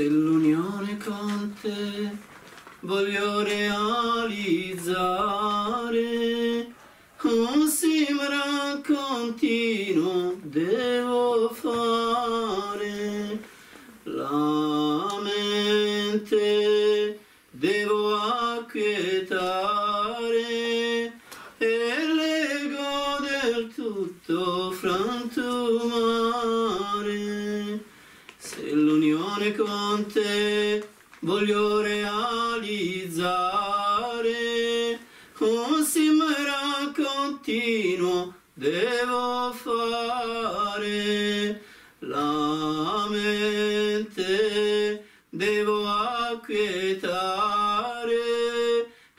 se l'unione con te voglio realizzare, un simra continuo devo fare, la mente devo acquietare e l'ego del tutto frantumare. Se l'unione con te voglio realizzare, un simra continuo devo fare, la mente devo acquietare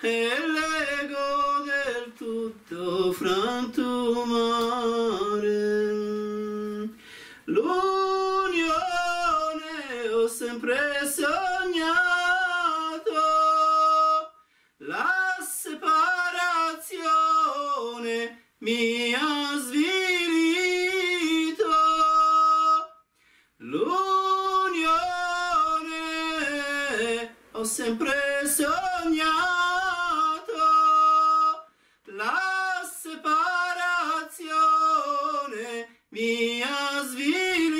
e l'ego del tutto frantumare. L'unione ho sempre sognato, la separazione mi ha svilito. L'unione ho sempre sognato, la separazione mi ha svilito,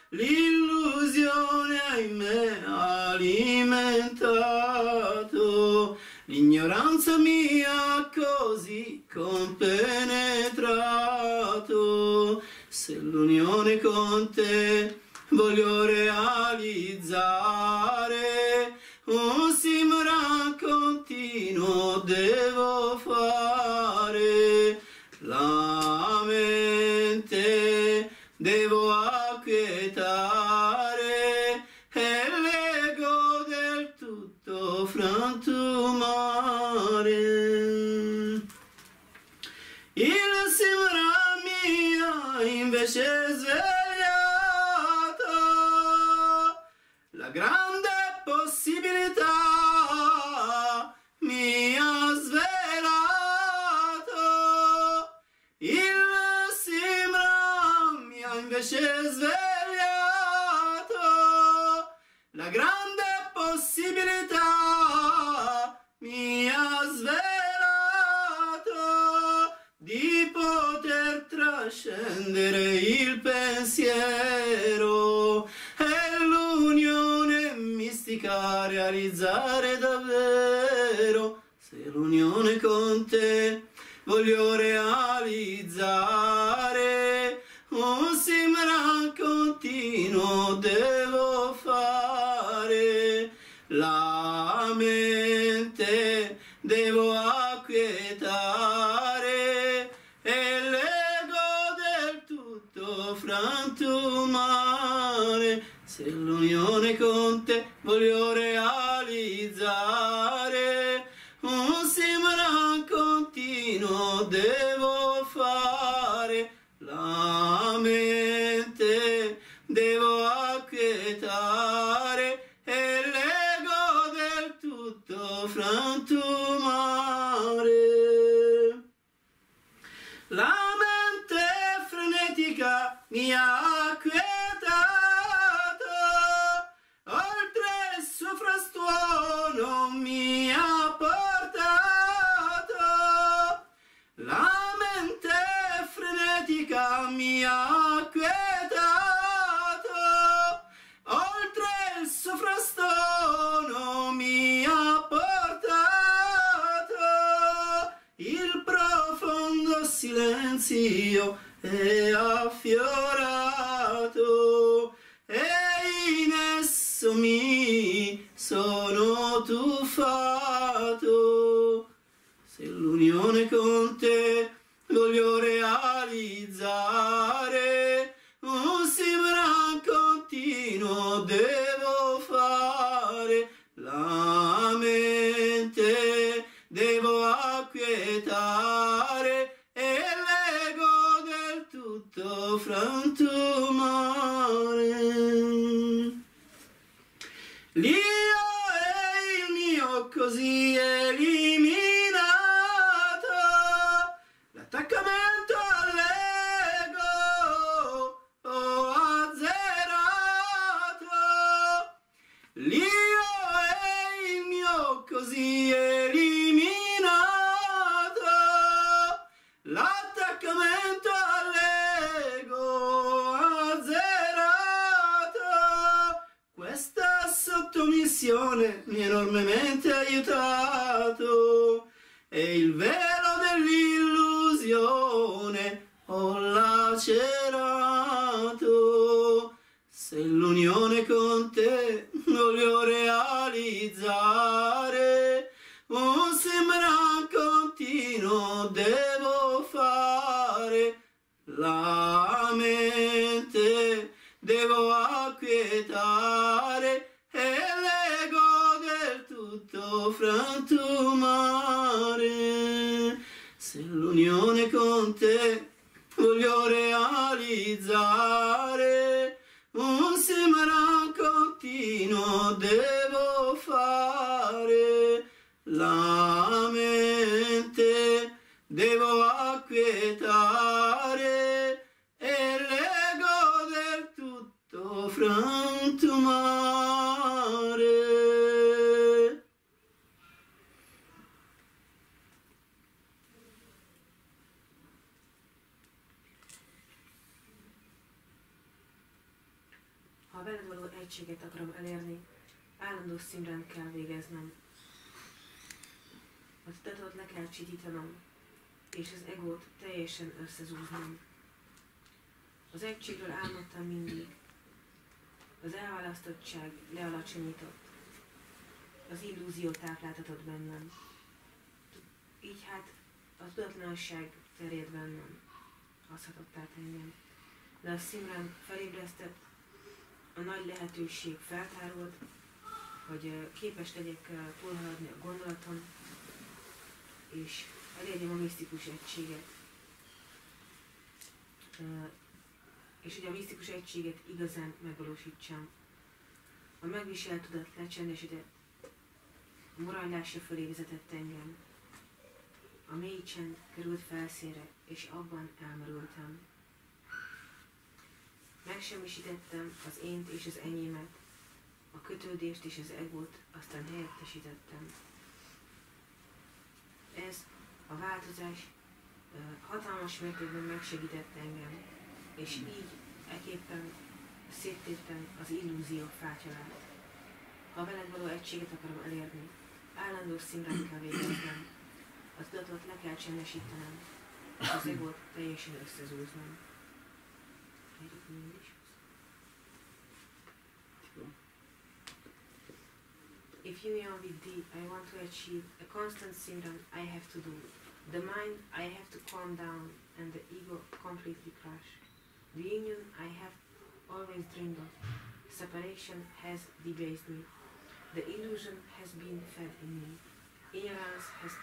l'illusione ahimè ha alimentato, l'ignoranza mi ha così compenetrato. Se l'unione con te voglio realizzare, un simra continuo devo fare, la mente devo acquietare e l'ego del tutto frantumare. Il simra mi ha invece svegliato la grande possibilità, mi ha svelato. Il simra mi ha invece svegliato la grande possibilità, mi ha svelato di poter trascendere il pensiero e l'unione mistica realizzare davvero. Se l'unione con te voglio realizzare, un simra continuo devo fare, la mente devo acquietare e l'ego del tutto frantumare. Se l'unione con te voglio realizzare, un simra continuo devo fare, la mente devo acquietare e l'ego del tutto frantumare. La mente frenetica mi ha acquietato, oltre il suo frastuono mi ha portato. La mente frenetica mi ha acquietato, oltre il suo frastuono mi ha portato. Il profondo silenzio è affiorato e in esso mi sono tuffato. Se l'unione con te voglio realizzare, un simra continuo devo fare, la mente devo acquietare e l'ego del tutto frantumare. L'io e il mio così eliminato, l'attaccamento all'ego ho azzerato. così eliminato l'attaccamento all'ego azzerato. Questa sottomissione mi ha enormemente aiutato e il velo dell'illusione ho lacerato. Se l'unione con te voglio realizzare, un sembran continuo devo fare, la mente devo acquietare e l'ego del tutto frantumare. Se l'unione con te voglio realizzare, un sembran continuo devo fare, la mente devo acquietare e l'ego del tutto frantumare. Ha a veled való egységet akarom elérni, állandó szimrán kell végeznem. A tudatot le kell csitítanom, és az egót teljesen összezúznom. Az egységről álmodtam mindig. Az elválasztottság lealacsonyított. Az illúzió tápláltatott bennem. Így hát a tudatlanság terjed bennem. Az hatott át engem. De a szimrán felébresztett, a nagy lehetőség feltárolt, hogy képes legyek túlhaladni a gondolaton, és elérjem a misztikus egységet. És hogy a misztikus egységet igazán megvalósítsam. A megviselt tudat lecsendesített, a morajlásra fölé vezetett engem. A mély csend került felszínre, és abban elmerültem. Megsemmisítettem az ént és az enyémet, a kötődést és az egót, aztán helyettesítettem. Ez a változás hatalmas mértékben megsegített engem, és így eképpen széttéptem az illúzió fátyolát. Ha veled való egységet akarom elérni, állandó szimrán kell végeznem, a tudatot le kell csendesítenem, és az egót teljesen összezúznom. If union with thee I want to achieve, a constant simran I have to do. The mind I have to calm down and the ego completely crush. The union I have always dreamed of. Separation has debased me. The illusion has been fed in me. Ignorance has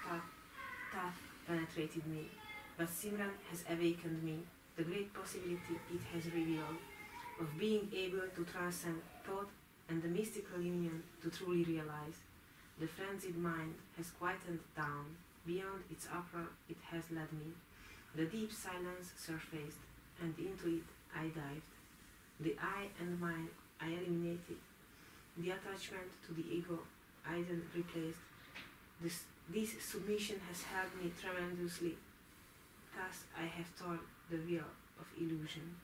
penetrated me. But Simran has awakened me. The great possibility it has revealed of being able to transcend thought and the mystical union to truly realize. The frenzied mind has quietened down. Beyond its uproar it has led me. The deep silence surfaced, and into it I dived. The I and mine I eliminated. The attachment to the ego I then replaced. This submission has helped me tremendously. Thus I have torn the veil of illusion.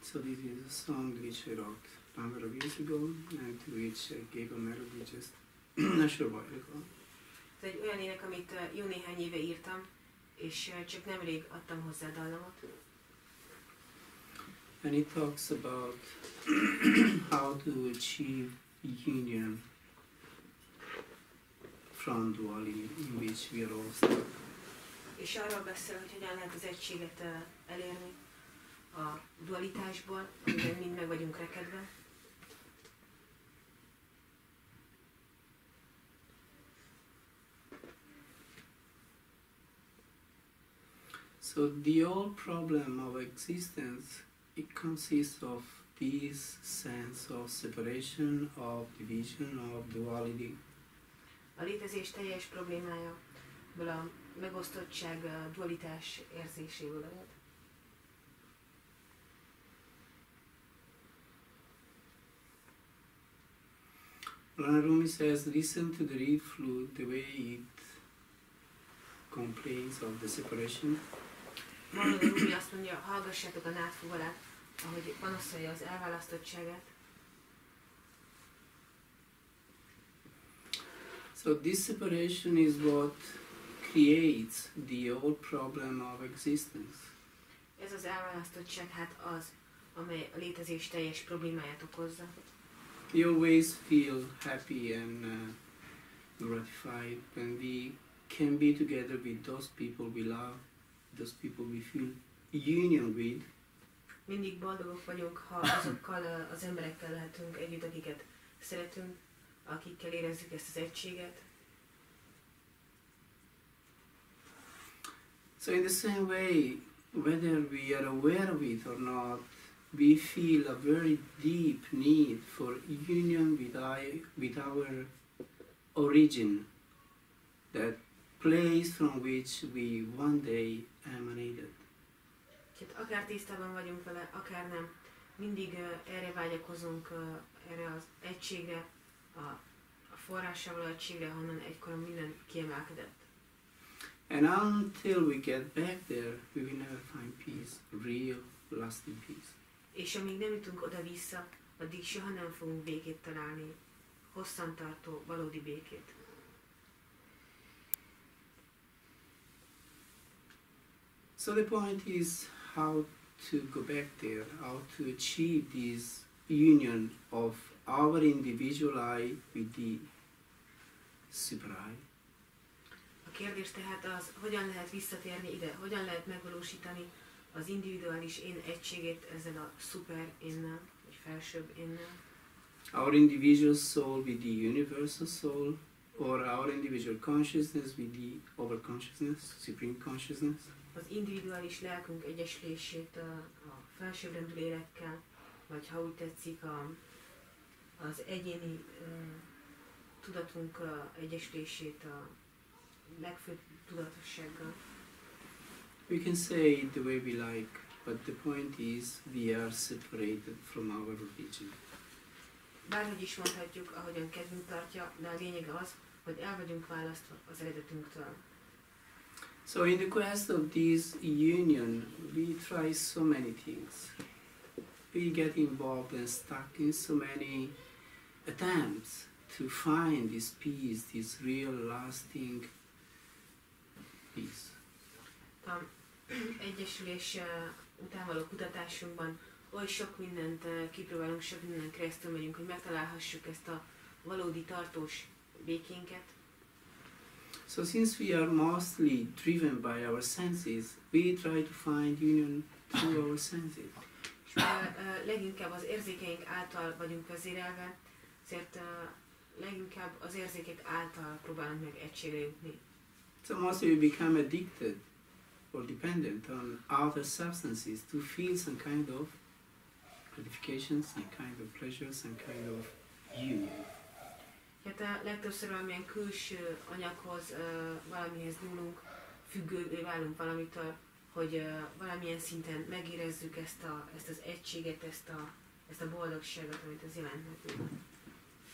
So this is a song which I wrote a number of years ago, and to which I gave a melody just not sure why ago. Ez egy olyan ének, amit jó néhány éve írtam, és csak nemrég adtam hozzá dallamot. And it talks about how to achieve union from duality in which we are all stuck. És arról beszél, hogy hogyan lehet az egységet elérni a dualitásból, amiben mind meg vagyunk rekedve. So the whole problem of existence, it consists of this sense of separation, of division, of duality. A létezés teljes problémája, a megosztottság, a dualitás érzéséből ered. Lana Rumi says, listen to the reed flute, the way it complains of the separation. Lana Rumi azt mondja, hallgassátok a nádfuvalát, ahogy panaszolja az elválasztottságot. So this separation is what creates the old problem of existence. Ez az elválasztottság hát az, amely a létezés teljes problémáját okozza. We always feel happy and gratified when we can be together with those people we love, those people we feel union with. Mindig boldogok vagyunk, ha azokkal az emberekkel lehetünk együtt, akiket szeretünk, akikkel érezzük ezt az egységet. So in the same way, whether we are aware of it or not, we feel a very deep need for union with our origin, that place from which we one day emanated. Tehát akár tisztában vagyunk vele, akár nem, mindig erre vágyakozunk, erre az egységre, a forrással egységre, honnan egykor minden kiemelkedett. And until we get back there, we will never find peace, real, lasting peace. És amíg nem jutunk oda-vissza, addig soha nem fogunk békét találni, hosszantartó, valódi békét. So the point is how to go back there, how to achieve this union of our individual I with the super I. A kérdés tehát az, hogyan lehet visszatérni ide, hogyan lehet megvalósítani az individuális én egységét ezzel a szuper énnel, vagy felsőbb énnel. Our individual soul with the universal soul, or our individual consciousness with the overconsciousness, supreme consciousness. Az individuális lelkünk egyesülését a felsőbbrendű lélekkel, vagy ha úgy tetszik, az egyéni tudatunk egyesülését a legfőbb tudatossággal. We can say it the way we like, but the point is we are separated from our origin. Bárhogy is mondhatjuk, ahogyan kedvünk tartja, de a lényeg az, hogy el vagyunk választva az eredetünktől. So in the quest of this union, we try so many things. We get involved and stuck in so many attempts to find this peace, this real lasting peace. A egyesülés után való kutatásunkban oly sok mindent kipróbálunk, sok mindenen keresztül megyünk, hogy megtalálhassuk ezt a valódi tartós békénket. So since we are mostly driven by our senses, we try to find union through our senses. És leginkább az érzékeink által vagyunk vezérelve, ezért leginkább az érzékek által próbálunk meg egységre jutni. So mostly we become addicted or dependent on other substances to feel some kind of gratification, some kind of pleasure, some kind of union. Hát legtöbbször valamilyen külső anyaghoz, valamihez nyúlunk, függővé válunk valamitől, hogy valamilyen szinten megérezzük ezt az egységet, ezt a boldogságot, amit ez jelent nekünk.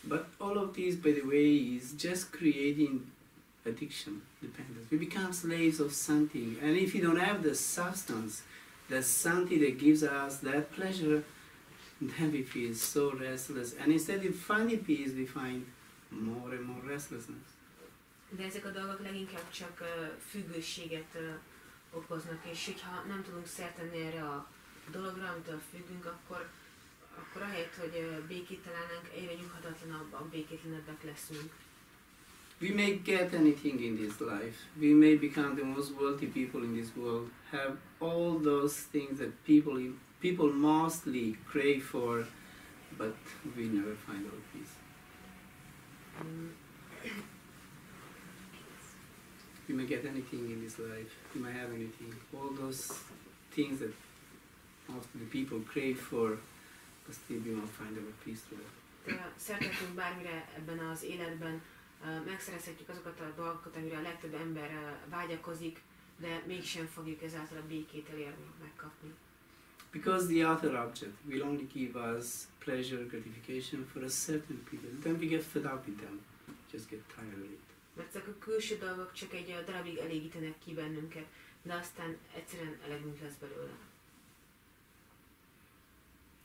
But all of this, by the way, is just creating addiction, dependence. We become slaves of something, and if you don't have the substance, the something that gives us that pleasure, then we feel so restless. And instead of finding peace, we find more and more restlessness. De ezek a dolgok leginkább csak függőséget okoznak, és hogyha nem tudunk szert tenni erre a dologra, amitől függünk, akkor ahelyett, hogy békét találnánk, egyre nyughatlatlanabbak, békétlenebbek leszünk. We may get anything in this life. We may become the most wealthy people in this world, have all those things that people mostly crave for, but we never find our peace. You may get anything in this life. You may have anything. All those things that most of the people crave for, but still we won't find our peace through it. Szeretnénk bármire ebben az életben, megszerezhetjük azokat a dolgokat, amire a legtöbb ember vágyakozik, de mégsem fogjuk ezáltal a békét elérni, megkapni. Because the outer object will only give us pleasure, gratification for a certain period. Then we get fed up with them, just get tired of it. Mert ezek a külső dolgok csak egy darabig elégítenek ki bennünket, de aztán egyszerűen elegünk lesz belőle.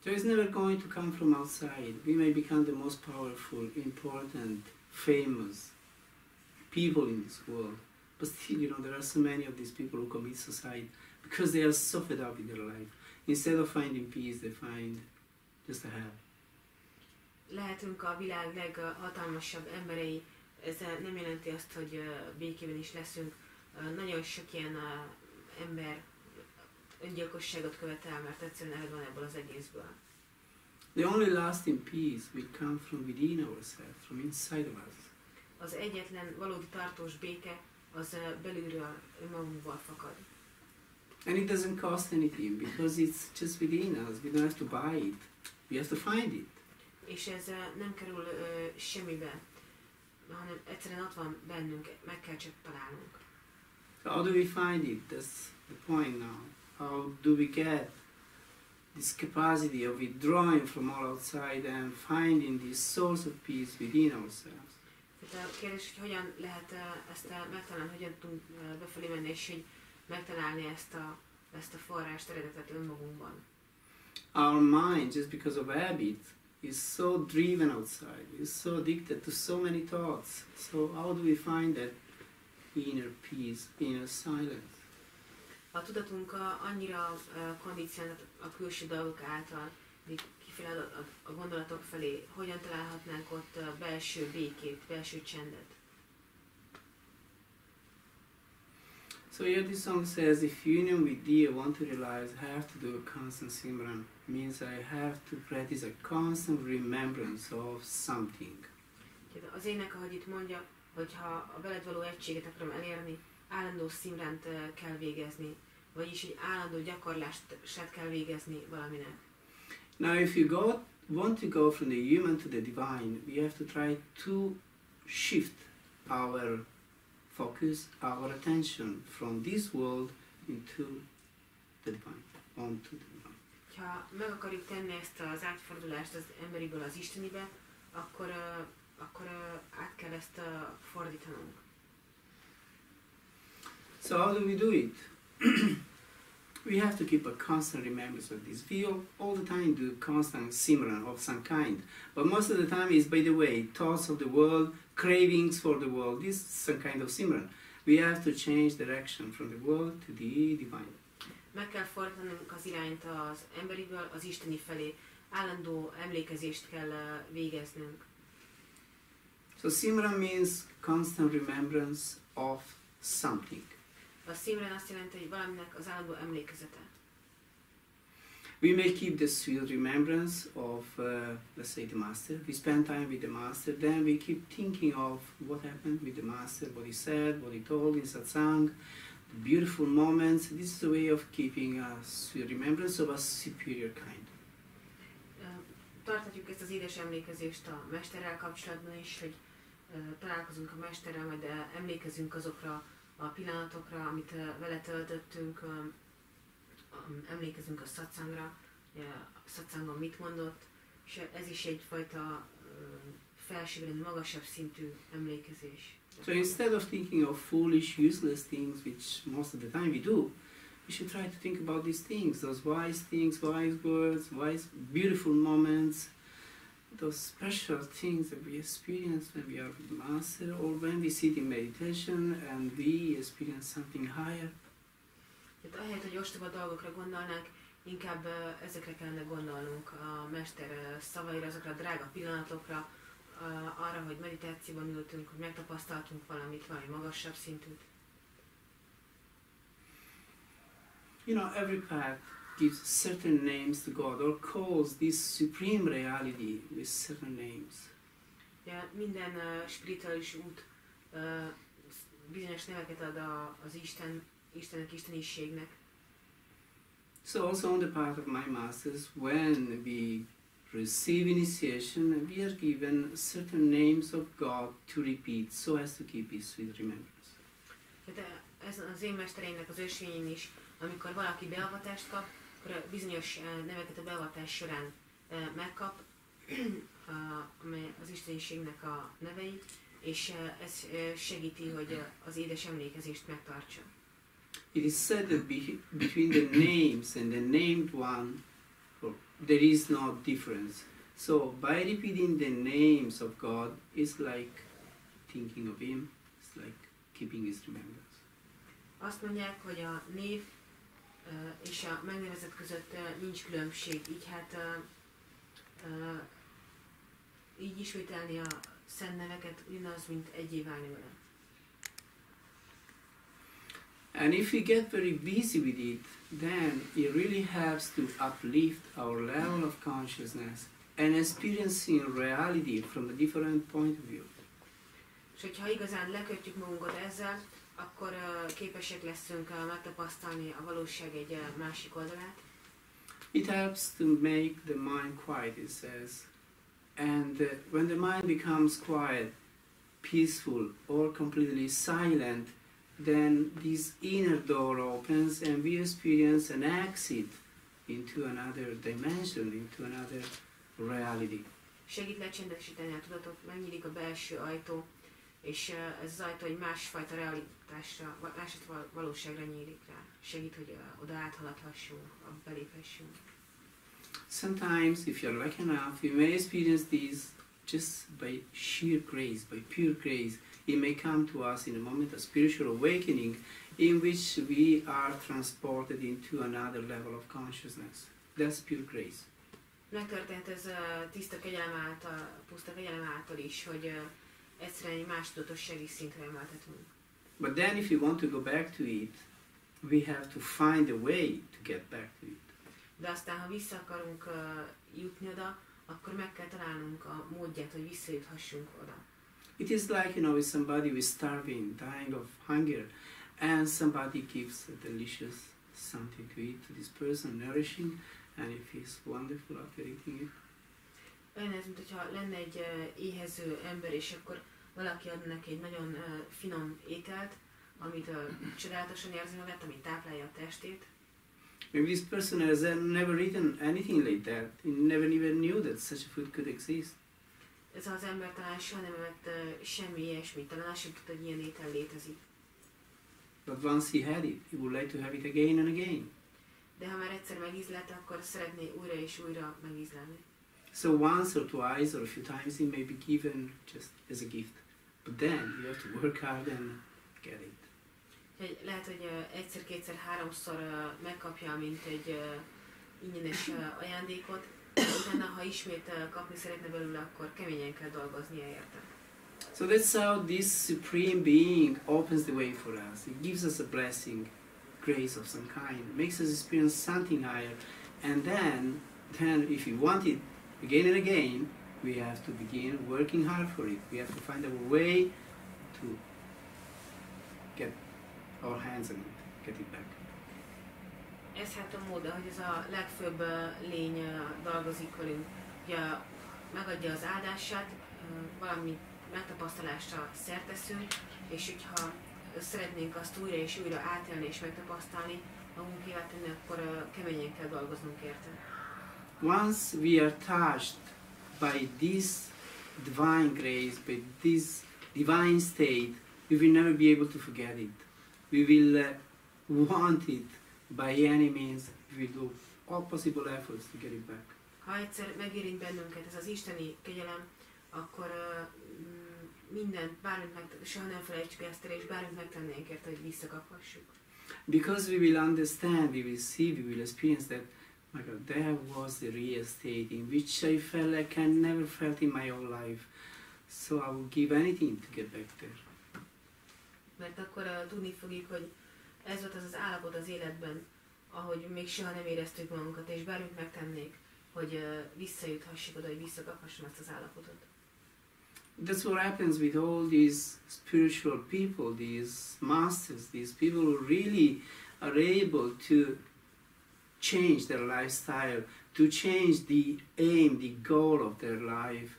So it's never going to come from outside. We may become the most powerful, important, famous people in this world. But still, there are so many of these people who commit suicide because they are so fed up with their life. Instead of finding peace, they find just a hell. Lehetünk a világ leghatalmasabb emberei, ez nem jelenti azt, hogy békében is leszünk. Nagyon sok ilyen ember öngyilkosságot követel, mert egyszerűen elég van ebből az egészből. The only lasting peace will come from within ourselves, from inside of us. Az egyetlen valódi tartós béke az belülről önmagunkból fakad. And it doesn't cost anything because it's just within us. We don't have to buy it. We have to find it. És ez nem kerül semmibe, hanem egyszerűen ott van bennünk, meg kell csak találnunk. So how do we find it? That's the point now. How do we get this capacity of withdrawing from all outside and finding this source of peace within ourselves? Tehát a kérdés, hogy hogyan lehet ezt megtalálni, hogyan tudunk befelé menni, és hogy megtalálni ezt a forrást, eredetet önmagunkban. Our mind, just because of habit, is so driven outside, is so addicted to so many thoughts. So how do we find that inner peace, inner silence? A tudatunk annyira kondicionált a külső dolgok által, kifele a gondolatok felé, hogyan találhatnánk ott belső békét, belső csendet. So here this song says, if union with thee I want to realize, I have to do a constant simran. Means I have to practice a constant remembrance of something. Az ének, ahogy itt mondja, hogy ha a veled való egységet akarom elérni, állandó szimránt kell végezni, vagyis egy állandó gyakorlást kell végezni valaminek. Now if you want to go from the human to the divine, we have to try to shift our focus, our attention from this world into the divine, onto the divine. Ha meg akarjuk tenni ezt az átfordulást az emberiből az istenibe, akkor át kell ezt fordítanunk. So how do we do it? We have to keep a constant remembrance of this. We all the time do constant simran of some kind, but most of the time is, by the way, thoughts of the world, cravings for the world. This is some kind of simran. We have to change direction from the world to the divine. Meg kell fordítanunk az irányt az emberiből az isteni felé. Állandó emlékezést kell végeznünk. So simran means constant remembrance of something. A simran azt jelenti, hogy valaminek az állandó emlékezete. We may keep the sweet remembrance of, let's say, the master. We spend time with the master, then we keep thinking of what happened with the master, what he said, what he told in satsang, the beautiful moments. This is a way of keeping a sweet remembrance of a superior kind. Tarthatjuk ezt az édes emlékezést a mesterrel kapcsolatban is, hogy találkozunk a mesterrel, majd emlékezünk azokra a pillanatokra, amit vele töltöttünk, emlékezünk a szatszangra, a szatszangon mit mondott, és ez is egyfajta felsőbbrendű, magasabb szintű emlékezés. So instead of thinking of foolish, useless things, which most of the time we do, we should try to think about these things, those wise things, wise words, wise, beautiful moments, those special things that we experience when we are with the Master, or when we sit in meditation and we experience something higher. Tehát ahelyett, hogy ostoba dolgokra gondolnánk, inkább ezekre kellene gondolnunk, a Mester szavaira, azokra a drága pillanatokra, arra, hogy meditációban ültünk, hogy megtapasztaltunk valamit, valami magasabb szintűt. Every path gives certain names to God, or calls this supreme reality with certain names. Ja, minden spirituális út bizonyos neveket ad az Istennek, isteniségnek. So also on the part of my masters, when we receive initiation, we are given certain names of God to repeat, so as to keep his sweet remembrance. Tehát ez az én mestereimnek az ösvényén is, amikor valaki beavatást kap, akkor bizonyos neveket a beavatás során megkap, amely az isteniségnek a nevei, és ez segíti, hogy az édes emlékezést megtartsa. It is said that between the names and the named one, there is no difference. So by repeating the names of God, it's like thinking of Him. It's like keeping His remembrance. Azt mondják, hogy a név és a megnevezett között nincs különbség, így hát így ismételni a szent neveket ugyanaz, mint egyé válni vele. And if we get very busy with it, then it really helps to uplift our level of consciousness and experiencing reality from a different point of view. És hogyha igazán lekötjük magunkat ezzel, akkor képesek leszünk megtapasztalni a valóság egy másik oldalát. It helps to make the mind quiet, it says. And when the mind becomes quiet, peaceful, or completely silent, then this inner door opens and we experience an exit into another dimension, into another reality. Segít lecsendesíteni a tudatot, megnyílik a belső ajtó, és ez az ajtó egy másfajta realitásra, másfajta valóságra nyílik rá. Segít, hogy oda áthaladhassunk, beléphessünk. Sometimes, if you're lucky enough, you may experience this just by sheer grace, by pure grace. It may come to us in a moment of spiritual awakening in which we are transported into another level of consciousness. That's pure grace. Megtörtént ez tiszta kegyelem által, puszta kegyelem által is, hogy egyszerűen egy más tudatossági szintre emeltetünk. But then if you want to go back to it, we have to find a way to get back to it. De aztán, ha vissza akarunk jutni oda, akkor meg kell találnunk a módját, hogy visszajuthassunk oda. It is like, if somebody is starving, dying of hunger, and somebody gives a delicious something to eat to this person, nourishing, and it feels wonderful after eating it. Olyan ez, mintha lenne egy éhező ember, és akkor valaki ad neki egy nagyon finom ételt, amit csodálatosan érzi magát, ami táplálja a testét. Maybe this person has never eaten anything like that. He never even knew that such a food could exist. Ez az ember talán soha nem evett semmi ilyesmit, talán azt sem tudta, hogy ilyen étel létezik. But once he had it, he would like to have it again and again. De ha már egyszer megízlelte, akkor szeretné újra és újra megízlelni. So once or twice or a few times it may be given just as a gift. But then you have to work hard and get it. Lehet, hogy egyszer, kétszer, háromszor megkapja, mint egy ingyenes ajándékot, utána, ha ismét kapni szeretne belőle, akkor keményen kell dolgoznia érte. So that's how this Supreme Being opens the way for us. It gives us a blessing, grace of some kind, makes us experience something higher, and then if we want it again and again, we have to begin working hard for it. We have to find a way to get our hands on it, get it back. Ez hát a mód, hogy ez a legfőbb lény dolgozik velünk, hogy megadja az áldását, valami megtapasztalásra szert teszünk, és hogyha szeretnénk azt újra és újra átélni és megtapasztalni, magunkévá tenni, akkor keményen kell dolgoznunk érte. Once we are touched by this divine grace, by this divine state, we will never be able to forget it. We will want it by any means. We will do all possible efforts to get it back. Ha egyszer megérint bennünket ez az isteni kegyelem, akkor mindent, soha nem felejtsük ezt el, és bármit megtennénk érte, hogy visszakaphassuk. Because we will understand, we will see, we will experience that, my God, there was the real state in which I felt like I never felt in my whole life. So I would give anything to get back there. Mert akkor tudni fogjuk, hogy ez volt az az állapot az életben, ahogy még soha nem éreztük magunkat, és bármit megtennék, hogy visszajuthassuk oda, hogy visszakaphassam ezt az állapotot. That's what happens with all these spiritual people, these masters, these people who really are able to change their lifestyle, to change the aim, the goal of their life.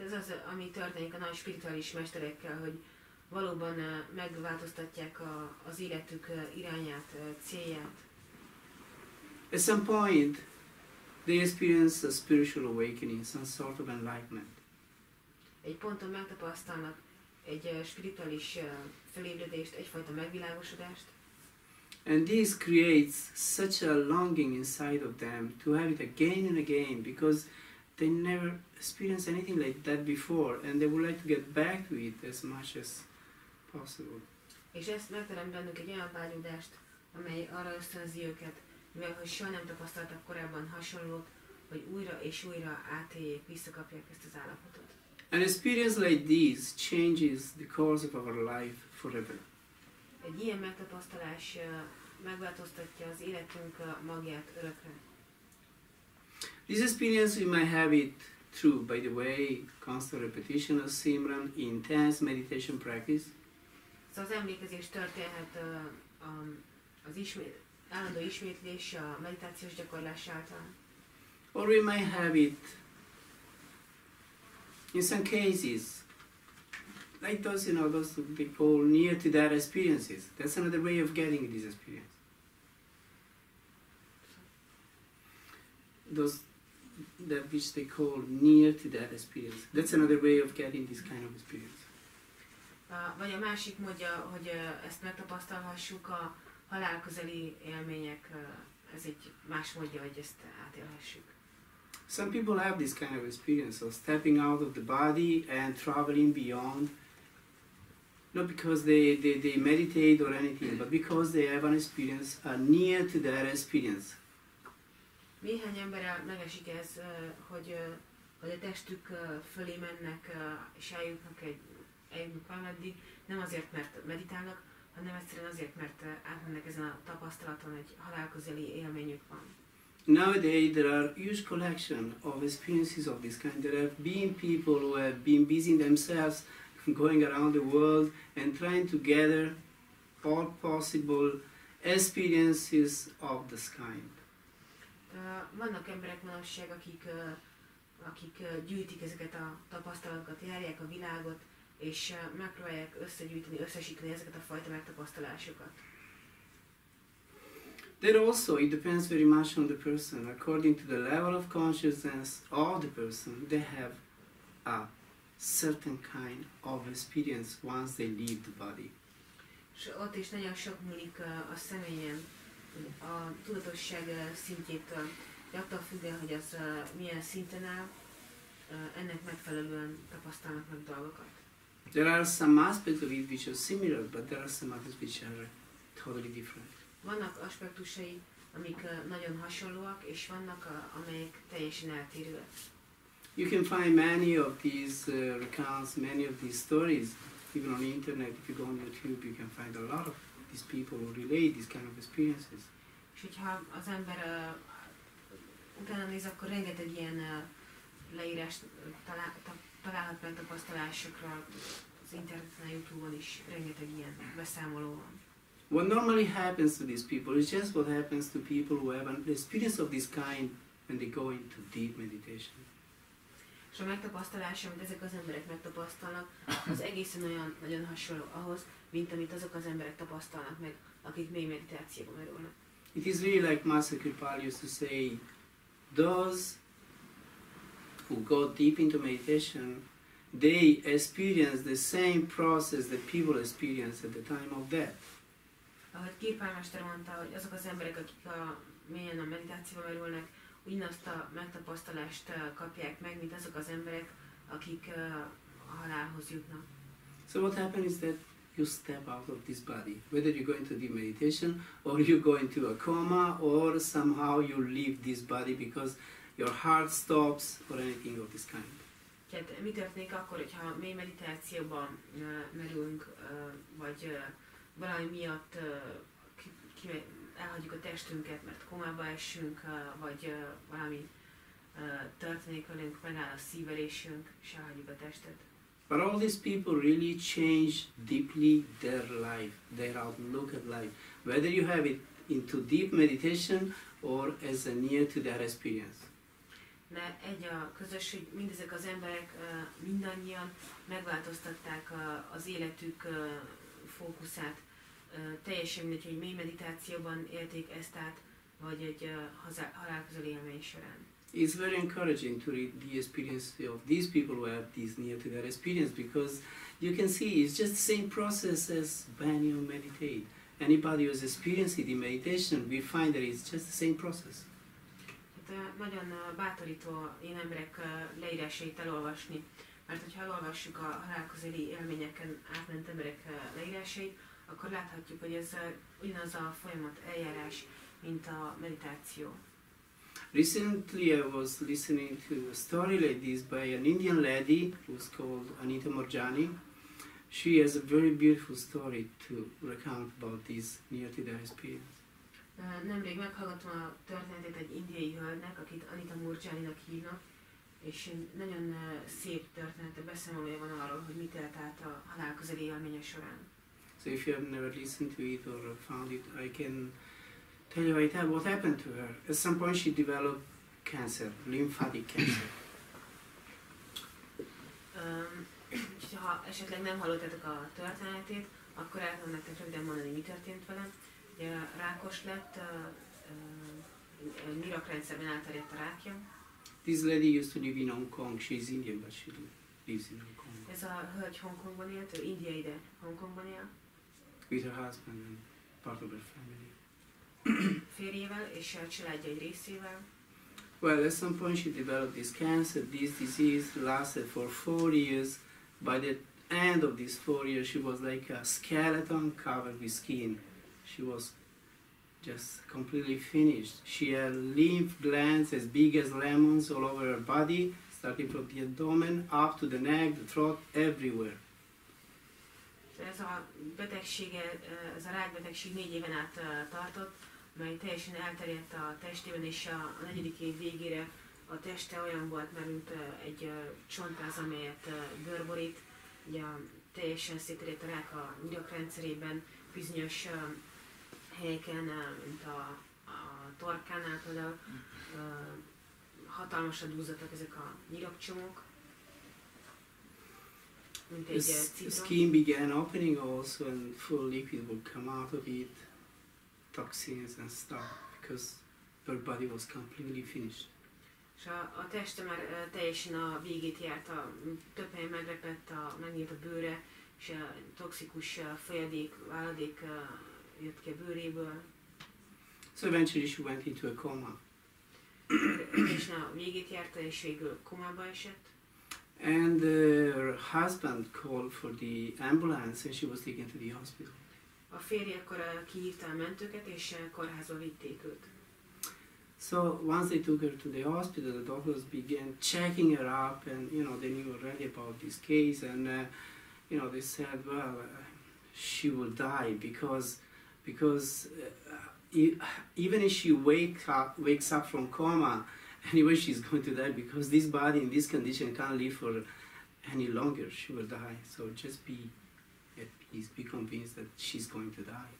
Ez az, ami történik a nagy spirituális mesterekkel, hogy valóban megváltoztatják az életük irányát, célját. At some point, they experience a spiritual awakening, some sort of enlightenment. Egy ponton megtapasztalnak egy spirituális felébredést, egyfajta megvilágosodást, and this creates such a longing inside of them to have it again and again, because they never experienced anything like that before, and they would like to get back to it as much as possible. És ezt megterem bennük egy olyan vágyódást, amely arra ösztönzi őket, mivel hogy soha nem tapasztaltak korábban hasonlót, hogy újra és újra átéljék, visszakapják ezt az állapotot. An experience like this changes the course of our life forever. Egy ilyen megtapasztalás megváltoztatja az életünk magját örökre. This experience we might have it through, by the way, constant repetition of Simran, intense meditation practice. Szóval az emlékezés történhet az állandó ismétlés a meditációs gyakorlás által. Or we might have it in some cases, like those, those they call near to that experiences. That's another way of getting this experience. Those that which they call near to that experience. That's another way of getting this kind of experience. Vagy a másik módja, hogy ezt megtapasztalhassuk, a halál közeli élmények, ez egy más módja, hogy ezt átélhessük. Some people have this kind of experience of stepping out of the body and traveling beyond, not because they meditate or anything, but because they have an experience near to that experience. Néhány emberrel megesik ez, hogy a testük fölé mennek, és eljutnak valameddig, nem azért, mert meditálnak, hanem egyszerűen azért, mert átmennek ezen a tapasztalaton, egy halálközeli élményük van. Nowadays there are huge collection of experiences of this kind. There have been people who have been busy themselves going around the world and trying to gather all possible experiences of this kind. Vannak emberek manapság, akik gyűjtik ezeket a tapasztalatokat, járják a világot, és megpróbálják összegyűjteni, összesíteni ezeket a fajta megtapasztalásokat. There also, it depends very much on the person. According to the level of consciousness of the person, they have a certain kind of experience once they leave the body. És ott is nagyon sok múlik a személyen, a tudatosság szintjétől, attól függően, hogy az milyen szinten áll, ennek megfelelően tapasztalnak meg dolgokat. There are some aspects of it which are similar, but there are some others which are totally different. Vannak aspektusai, amik nagyon hasonlóak, és vannak, amelyek teljesen eltérőek. You can find many of these recounts, many of these stories, even on the internet. If you go on YouTube, you can find a lot of these people who relate these kind of experiences. És hogyha az ember utána néz, akkor rengeteg ilyen leírást találhat meg tapasztalásokra az interneten, YouTube-on is rengeteg ilyen beszámoló van. What normally happens to these people is just what happens to people who have an experience of this kind when they go into deep meditation. És a megtapasztalás, amit ezek az emberek megtapasztalnak, az egészen olyan nagyon hasonló ahhoz, mint amit azok az emberek tapasztalnak meg, akik mély meditációba merülnek. It is really like Master Kripalu used to say, those who go deep into meditation, they experience the same process that people experience at the time of death. Ahogy Kirpál Mester mondta, hogy azok az emberek, akik mélyen a meditációba merülnek, ugyanazt a megtapasztalást kapják meg, mint azok az emberek, akik a halálhoz jutnak. So what happens is that you step out of this body, whether you go into deep meditation, or you go into a coma, or somehow you leave this body because your heart stops, or anything of this kind. Tehát mi történik akkor, hogyha mély meditációban merülünk, vagy valami miatt elhagyjuk a testünket, mert komába essünk, vagy valami történik velünk, megáll a szívverésünk, és elhagyjuk a testet. But all these people really change deeply their life, their outlook at life, whether you have it into deep meditation or as a near to that experience. De egy a közös, hogy mindezek az emberek mindannyian megváltoztatták az életük fókuszát. Teljesen mindegy, hogy mély meditációban élték ezt át, vagy egy halálközeli élmény során. It's very encouraging to read the experience of these people who have this near-to-death experience, because you can see it's just the same process as when you meditate. Anybody who has experienced it in meditation will find that it's just the same process. Hát, nagyon bátorító ilyen emberek leírásait elolvasni, mert hogyha elolvassuk a halálközeli élményeken átment emberek leírásait, akkor láthatjuk, hogy ez ugyanaz a folyamat, eljárás, mint a meditáció. Recently I was listening to a story like this by an Indian lady who's called Anita Morjani. She has a very beautiful story to recount about this near-to-death experience. Nemrég meghallgattam a történetét egy indiai hölgynek, akit Anita Morjaninak hívnak, és nagyon szép története, beszámolója van arról, hogy mit élt át a halálközeli élménye során. So if you have never listened to it or found it, I can tell you what happened to her. At some point she developed cancer, lymphatic cancer. Ha esetleg nem hallottátok a történetét, akkor el tudom nektek röviden mondani, mi történt vele. Ugye rákos lett, nyirakrendszerben elterjedt a rákja. This lady used to live in Hong Kong. She's Indian, but she lives in Hong Kong. Ez a hölgy Hongkongban élt, ő indiai, de Hongkongban él. With her husband and part of her family. Férjével és a családja egy részével. Well, at some point she developed this cancer. This disease lasted for 4 years. By the end of these 4 years, she was like a skeleton covered with skin. She was just completely finished. She had lymph glands as big as lemons all over her body, starting from the abdomen up to the neck, the throat, everywhere. Ez a betegsége, ez a rákbetegség 4 éven át tartott, mely teljesen elterjedt a testében, és a 4. év végére a teste olyan volt, mert mint egy csontváz, amelyet bőrborít. Ugye teljesen széterjedt a rák a nyilakrendszerében, bizonyos helyeken, mint a torkánál például, hatalmasra duzzadtak ezek a nyilakcsomók, mint egy The skin began opening also, and full liquid would come out of it, toxins and stuff, because her body was completely finished. És a teste már teljesen a végét járta, több helyen meglepett, megnyílt a bőre, és a toxikus folyadék, váladék jött ki a bőréből. So eventually she went into a coma. És a végét járta, és végül komába esett. And her husband called for the ambulance, and she was taken to the hospital. A férje akkor kihívta a mentőket, és kórházba vitték őt. So once they took her to the hospital, the doctors began checking her up, and they knew already about this case, and they said, well, she will die because even if she wakes up from coma, anyway she's going to die, because this body in this condition can't live for any longer. She will die. So just be at peace, be convinced that she's going to die.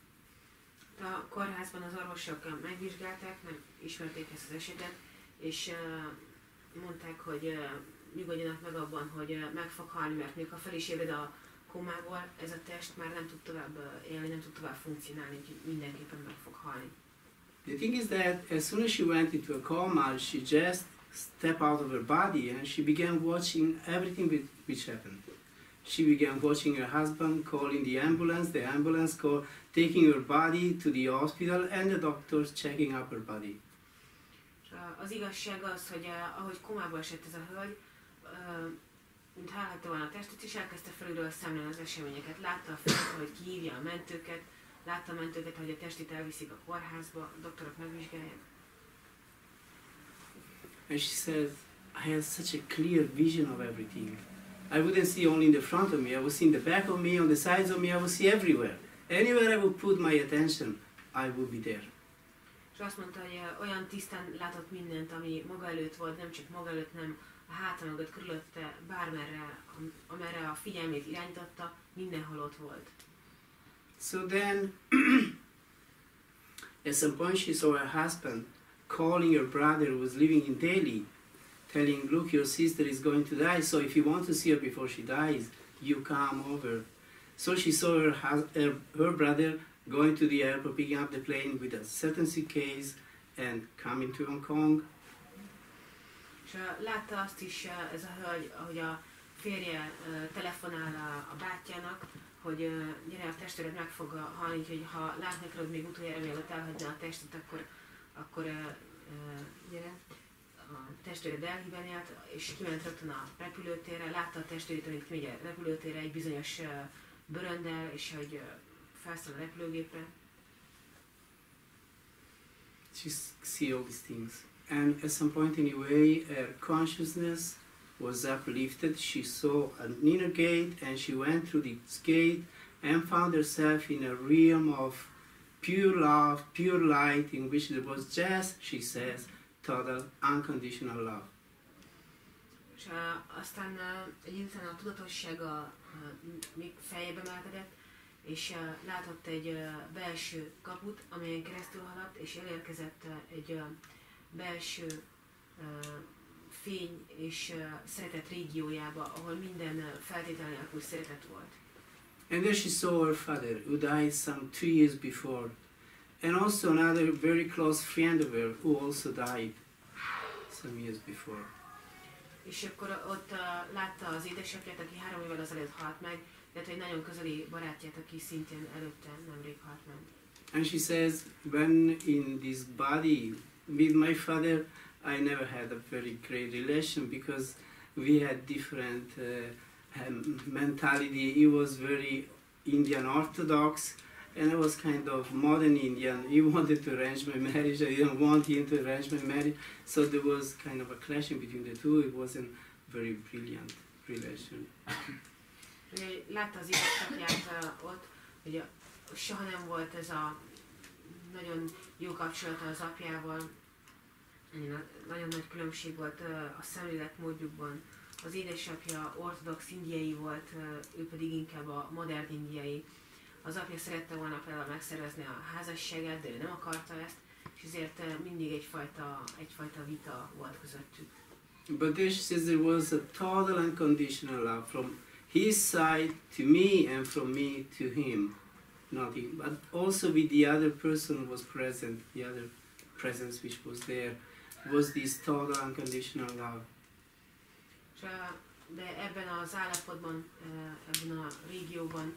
A kórházban az orvosok megvizsgálták, meg ismerték ezt az esetet, és mondták, hogy nyugodjanak meg abban, hogy meg fog halni, mert még ha fel is ébred a komából, ez a test már nem tud tovább élni, nem tud tovább funkcionálni, úgyhogy mindenképpen meg fog halni. The thing is that as soon as she went into a coma, she just stepped out of her body and she began watching everything which happened. She began watching her husband calling the ambulance taking her body to the hospital, and the doctors checking up her body. Az igazság az, hogy ahogy komába esett ez a hölgy, mint hallhatta volna a testet, és elkezdte felülről szemlélni az eseményeket. Látta a férjét, hogy kihívja a mentőket, látta a mentőket, hogy a testét elviszik a kórházba, a doktorok megvizsgálják. And she said, I had such a clear vision of everything. I wouldn't see only in the front of me, I would see in the back of me, on the sides of me, I would see everywhere. Anywhere I would put my attention, I would be there. És azt mondta, hogy olyan tisztán látott mindent, ami maga előtt volt, nem csak maga előtt, nem a háta mögött, körülötte, bármerre, amerre a figyelmét irányította, mindenhol ott volt. So then, at some point she saw her husband calling her brother who was living in Delhi, telling, look, your sister is going to die, so if you want to see her before she dies, you come over. So she saw her brother going to the airport, picking up the plane with a certain suitcase, and coming to Hong Kong. És látta azt is ez a hölgy, hogy a férje telefonál a bátyjának, hogy gyere, a testvéred meg fog halni, hogy ha látnak rólad még utoljára, mielőtt elhagyna a testet, akkor gyere. A testvéred elhibányt, és kiment rögtön a repülőtérre, látta a testvérét, hogy kimegy a repülőtérre egy bizonyos bőröndel, és hogy felszáll a repülőgépre. She see all these things. And at some point in a way, her consciousness was uplifted. She saw an inner gate, and she went through this gate and found herself in a realm of pure love, pure light, in which there was just, she says, total unconditional love. És aztán egy idő után a tudatossága még feljebb emelkedett, és látott egy belső kaput, amelyen keresztül haladt, és elérkezett egy belső fény és szeretet régiójába, ahol minden feltétel nélkül szeretet volt. And there she saw her father, who died some 3 years before, and also another very close friend of her, who also died some years before. És akkor ott látta az édesapját, aki 3 évvel azelőtt halt meg, illetve egy nagyon közeli barátját, aki szintén előtte nemrég halt meg. And she says, when in this body with my father, I never had a very great relation because we had different mentality. He was very Indian Orthodox, and I was kind of modern Indian. He wanted to arrange my marriage. I didn't want him to arrange my marriage. So there was kind of a clashing between the two. It wasn't a very brilliant relation. Látta az édesapját ott, hogy soha nem volt ez a nagyon jó kapcsolata az apjával. Nagyon nagy különbség volt a szemléletmódjukban. Az édesapja ortodox indiai volt, ő pedig inkább a modern indiai. Az apja szerette volna például megszervezni a házasságát, de ő nem akarta ezt, és ezért mindig egyfajta vita volt közöttük. But there she says there was a total unconditional love from his side to me and from me to him. Nothing. But also with the other person who was present, the other presence which was there, was this total unconditional love. De ebben az állapotban, ebben a régióban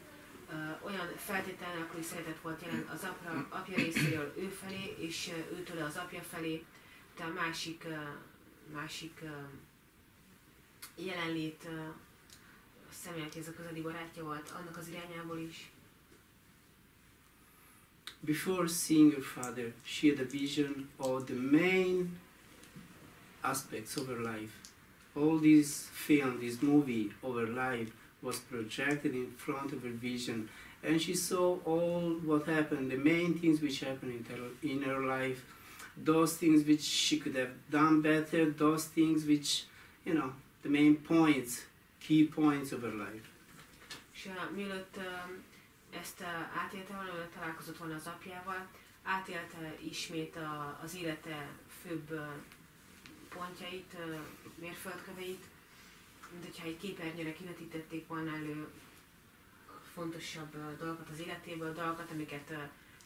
olyan feltétel nélküli szeretet volt jelen az apja részéről ő felé, és őtől az apja felé, de a másik jelenlét szemlélet, ez a közeli barátja volt, annak az irányából is. Before seeing her father, she had a vision of the main aspects of her life. All this film, this movie of her life was projected in front of her vision, and she saw all what happened, the main things which happened in her life, those things which she could have done better, those things which, you know, the main points, key points of her life. És mielőtt ezt átélte volna, mielőtt találkozott volna az apjával, átélte ismét az élete főbb pontjait, mérföldköveit, mint hogyha egy képernyőre kivetítették volna elő fontosabb dolgokat az életéből, dolgokat, amiket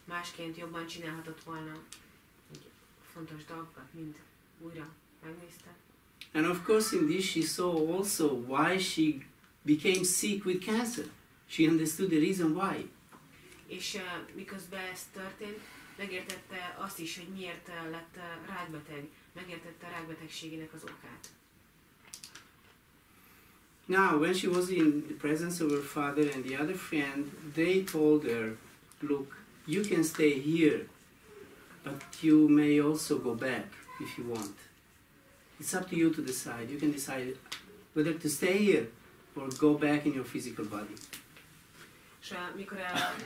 másként jobban csinálhatott volna, fontos dolgokat mind újra megnézte. And of course in this she saw also why she became sick with cancer. She understood the reason why. És miközben ez történt, megértette azt is, hogy miért lett rákbeteg, megértette a rákbetegségének az okát. Now, when she was in the presence of her father and the other friend, they told her, look, you can stay here, but you may also go back if you want. It's up to you to decide. You can decide whether to stay here or go back in your physical body. És mikor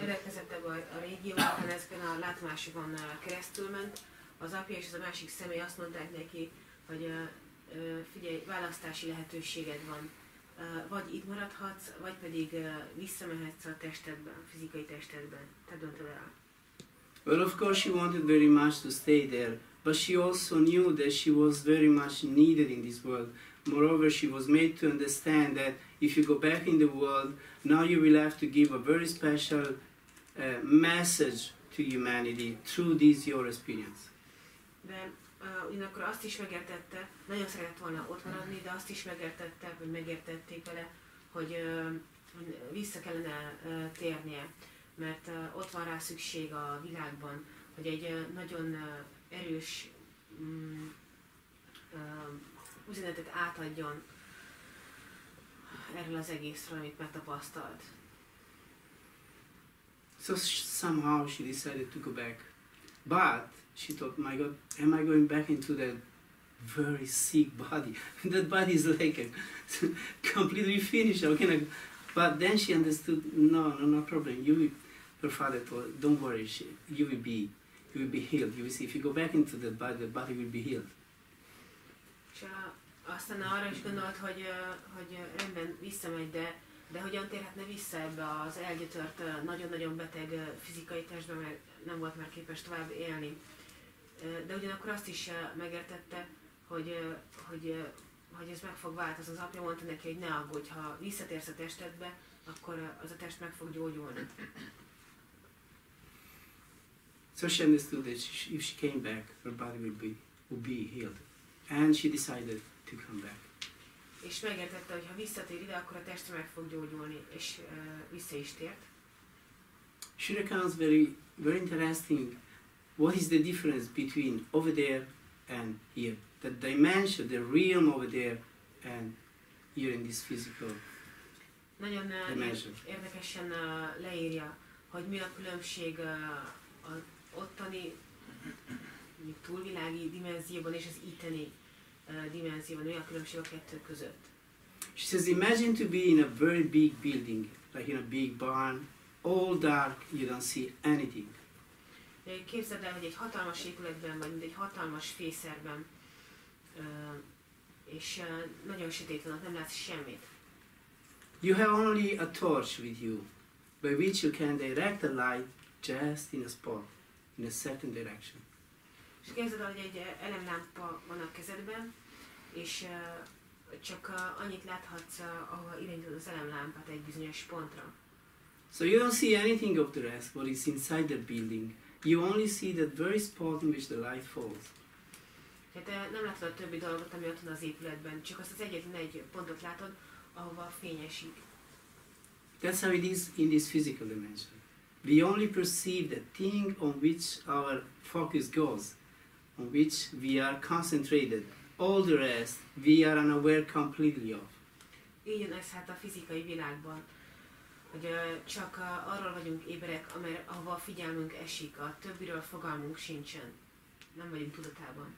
elérkezett ebbe a régióban, ezeken a látomásokon keresztül ment, az apja és az a másik személy azt mondták neki, hogy figyelj, választási lehetőséged van. Vagy itt maradhatsz, vagy pedig visszamehetsz a testedben, a fizikai testedben. Te döntöd el. Well, of course she wanted very much to stay there, but she also knew that she was very much needed in this world. Moreover, she was made to understand that if you go back in the world, now you will have to give a very special message to humanity through this your experience. de ugyanakkor azt is megértette, nagyon szeretett volna ott maradni, de azt is megértette, vagy megértették vele, hogy vissza kellene térnie, mert ott van rá szükség a világban, hogy egy nagyon erős üzenetet átadjon erről az egészről, amit megtapasztalt. So somehow she decided to go back. But she thought, my God, am I going back into that very sick body? That body is like completely finished. How can I? But then she understood, no problem. Her father told, don't worry, you will be healed. You will see, if you go back into that body, the body will be healed. És aztán arra is gondolt, hogy rendben visszamegy, de hogyan térhetne vissza ebbe az elgyötört, nagyon-nagyon beteg fizikai testbe, mert nem volt már képes tovább élni. De ugyanakkor azt is megértette, hogy ez meg fog változni. Az apja mondta neki, hogy ne aggódj, ha visszatérsz a testedbe, akkor az a test meg fog gyógyulni. So she understood that if she came back, her body would be healed. And she decided to come back. És megértette, hogy ha visszatér ide, akkor a teste meg fog gyógyulni, és vissza is tért. She recounts very interesting what is the difference between over there and here. The dimension, the realm over there and here in this physical nagyon dimension. Érdekesen leírja, hogy mi a különbség az ottani túlvilági dimenzióban és az itteni dimenzióban, mi a különbség a kettő között. She says, imagine to be in a very big building, like in a big barn, all dark, you don't see anything. Képzeld el, hogy egy hatalmas épületben vagy, mint egy hatalmas fészerben, és nagyon sötét van, nem látsz semmit. You have only a torch with you, by which you can direct the light just in a spot, in a certain direction. És képzeld el, hogy egy elemlámpa van a kezedben, és csak annyit láthatsz, ahol irányítod az elemlámpát egy bizonyos pontra. So you don't see anything of the rest, what is inside the building. You only see that very spot in which the light falls. Tehát nem látod a többi dolgot, ami ott van az épületben, csak azt az egyetlen egy pontot látod, ahova a fény esik. That's how it is in this physical dimension. We only perceive the thing on which our focus goes, on which we are concentrated. All the rest we are unaware completely of. Így jön ez hát a fizikai világban, hogy csak arról vagyunk éberek, ahova a figyelmünk esik, a többiről fogalmunk sincsen. Nem vagyunk tudatában.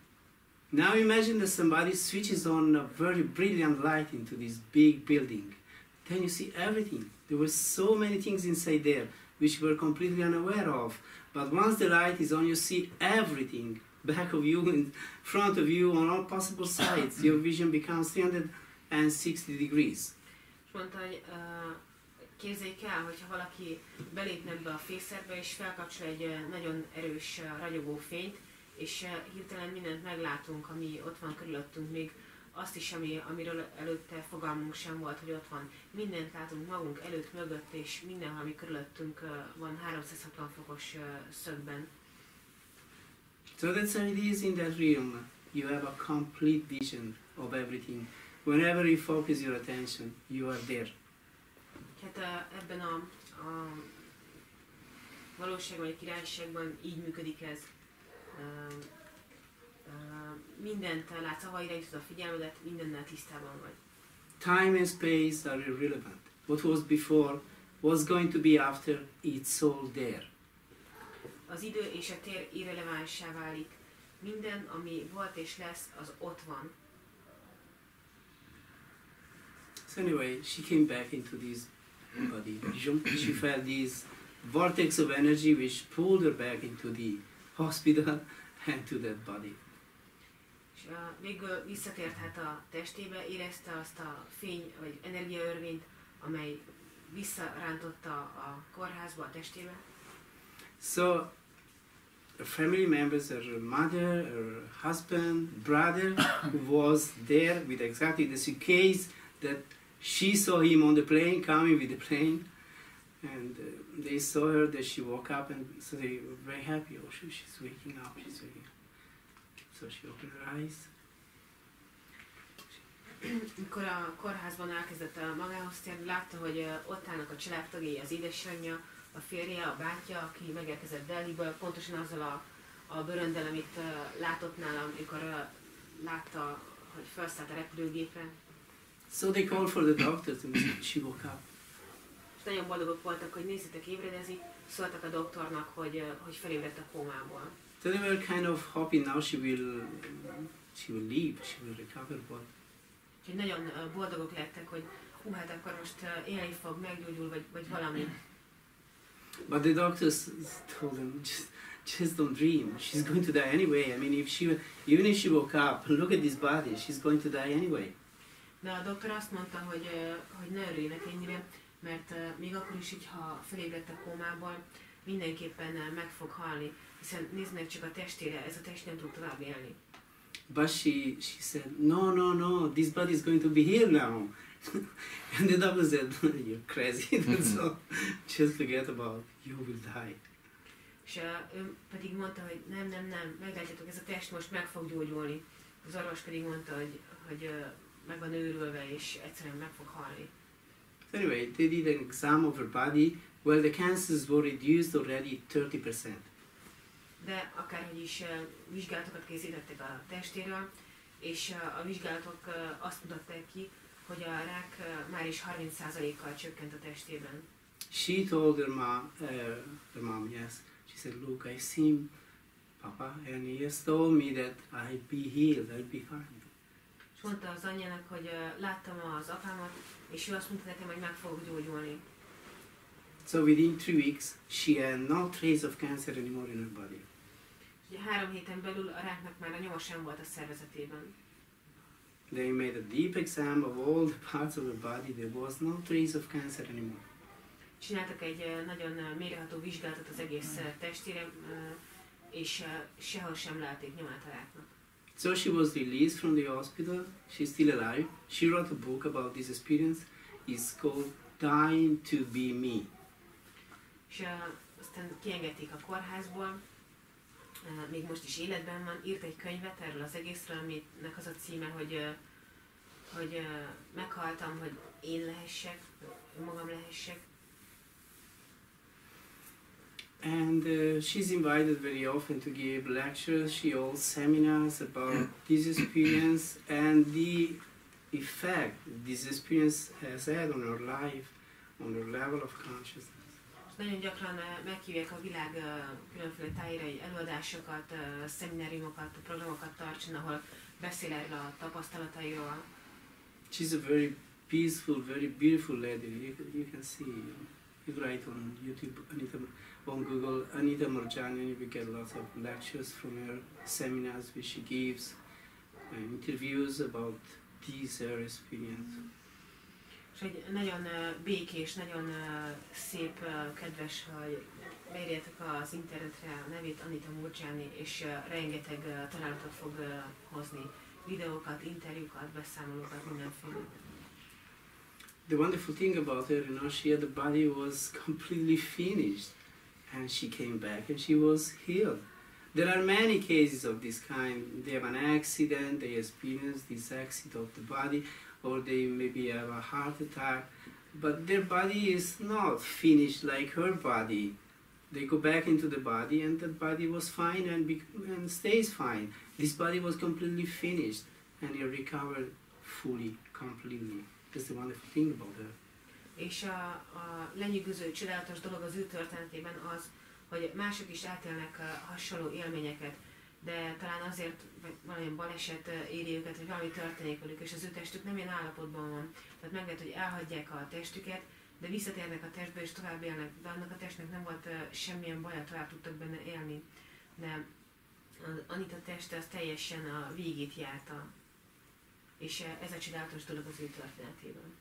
Now imagine that somebody switches on a very brilliant light into this big building. Then you see everything. There were so many things inside there which you were completely unaware of. But once the light is on, you see everything back of you, in front of you, on all possible sides. Your vision becomes 360 degrees. És mondta, hogy képzeljük el, hogyha valaki belépne ebbe a fészerbe és felkapcsol egy nagyon erős ragyogó fényt, és hirtelen mindent meglátunk, ami ott van körülöttünk, még azt is, amiről előtte fogalmunk sem volt, hogy ott van. Mindent látunk magunk előtt, mögött, és minden, ami körülöttünk van 360 fokos szögben. So that's how it is in that realm. You have a complete vision of everything. Whenever you focus your attention, you are there. Hát ebben a valóságban, egy királyságban így működik ez. Mindent látsz, ahol irányítod a figyelmedet, mindennel tisztában vagy. Time and space are irrelevant. What was before, what's going to be after, it's all there. Az idő és a tér irrelevánssá válik. Minden, ami volt és lesz, az ott van. So anyway, she came back into this body. She felt this vortex of energy which pulled her back into the hospital and to that body. És végül visszatért hát a testébe, érezte azt a fény vagy energiaörvényt, amely visszarántotta a kórházba, a testébe. So her family members, her mother, her husband, brother, who was there with exactly the suitcase that she saw him on the plane, coming with the plane, and they saw her that she woke up, and so they were very happy. Oh, she's waking up, she's waking up. So she opened her eyes. Mikor a kórházban elkezdett magához térni, látta, hogy ott állnak a családtagjai, az édesanyja, a férje, a bátyja, aki megérkezett Delhiből, pontosan azzal a bőröndel, amit látott nálam, amikor látta, hogy felszállt a repülőgépre. So they called for the doctors and she woke up. És nagyon boldogok voltak, hogy nézzétek, ébredezik, szóltak a doktornak, hogy felébredt a kómából. So they were kind of hoping now she will leave, she will recover, but Úgyhogy nagyon boldogok lettek, hogy hát akkor most élni fog, meggyógyul, vagy valami. But the doctors told them, just don't dream. She's going to die anyway. I mean, even if she woke up, look at this body, she's going to die anyway. De a doktor azt mondta, hogy ne örüljenek ennyire, mert még akkor is így, ha felébredt a kómából, mindenképpen meg fog halni, hiszen néznek csak a testére, ez a test nem tud tovább élni. But she said, no, this body is going to be here now. And the doctor said, you're crazy, that's all. Just forget about it. You will die. És ő pedig mondta, hogy nem, meglátjátok, ez a test most meg fog gyógyulni. Az orvos pedig mondta, hogy meg van őrülve, és egyszerűen meg fog halni. Anyway, they did an exam of her body. Well, the cancers were reduced already 30%. De akárhogy is vizsgálatokat készítettek a testéről, és a vizsgálatok azt mutatták ki, hogy a rák már is 30%-kal csökkent a testében. She told her mom, yes. She said, look, I seen Papa, and he has told me that I'll be healed, I'll be fine. És mondta az anyjának, hogy láttam az apámat, és ő azt mondta nekem, hogy meg fogok gyógyulni. So within 3 weeks, she had no trace of cancer anymore in her body. Ugye 3 héten belül a ráknak már a nyoma sem volt a szervezetében. They made a deep exam of all the parts of her body. There was no trace of cancer anymore. Csináltak egy nagyon mélyreható vizsgálatot az egész testére, és sehol sem látték nyomát a ráknak. So she was released from the hospital. She's still alive. She wrote a book about this experience. It's called Dying to Be Me. És aztán kiengedték a kórházból, még most is életben van, írt egy könyvet erről az egészről, aminek az a címe, hogy meghaltam, hogy én lehessek, magam lehessek. And she's invited very often to give lectures. She holds seminars about this experience and the effect this experience has had on her life, on her level of consciousness. Nagyon gyakran meghívják a világ különféle tájérai előadásokat, szemináriumokat, programokat tartson, ahol beszél erről a tapasztalatairól. She's a very peaceful, very beautiful lady. You can see. You write on YouTube, on Google, Anita Moorjani, and you will get lots of lectures from her, seminars which she gives, interviews about this her experience. És egy nagyon békés, nagyon szép, kedves, hogy beírjátok az internetre a nevét, Anita Moorjani, és rengeteg találatot fog hozni. Videókat, interjúkat, beszámolókat, mindenféle. The wonderful thing about her, the body was completely finished, and she came back and she was healed. There are many cases of this kind. They have an accident, they experience this accident of the body, or they maybe have a heart attack, but their body is not finished like her body. They go back into the body and that body was fine and stays fine. This body was completely finished and it recovered fully, completely. That's the wonderful thing about her. És a lenyűgöző, csodálatos dolog az ő történetében az, hogy mások is átélnek hasonló élményeket, de talán azért, vagy valamilyen baleset éri őket, vagy valami történik velük, és az ő testük nem ilyen állapotban van. Tehát meg lehet, hogy elhagyják a testüket, de visszatérnek a testbe és tovább élnek, de annak a testnek nem volt semmilyen baja, tovább tudtak benne élni. De Anita teste az teljesen a végét járta, és ez a csodálatos dolog az ő történetében.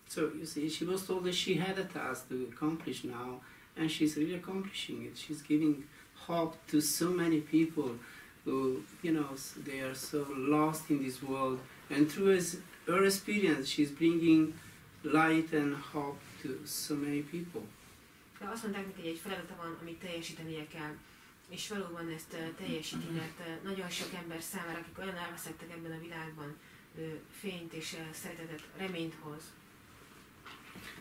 So you see, she was told that she had a task to accomplish now, and she's really accomplishing it. She's giving hope to so many people who, they are so lost in this world, and through her experience, she's bringing light and hope to so many people. De azt mondták neki, hogy egy feladata van, amit teljesítenie kell, És valóban ezt teljesíti, mert nagyon sok ember számára, akik olyan elveszettek ebben a világban, fényt és szeretetet, reményt hoz.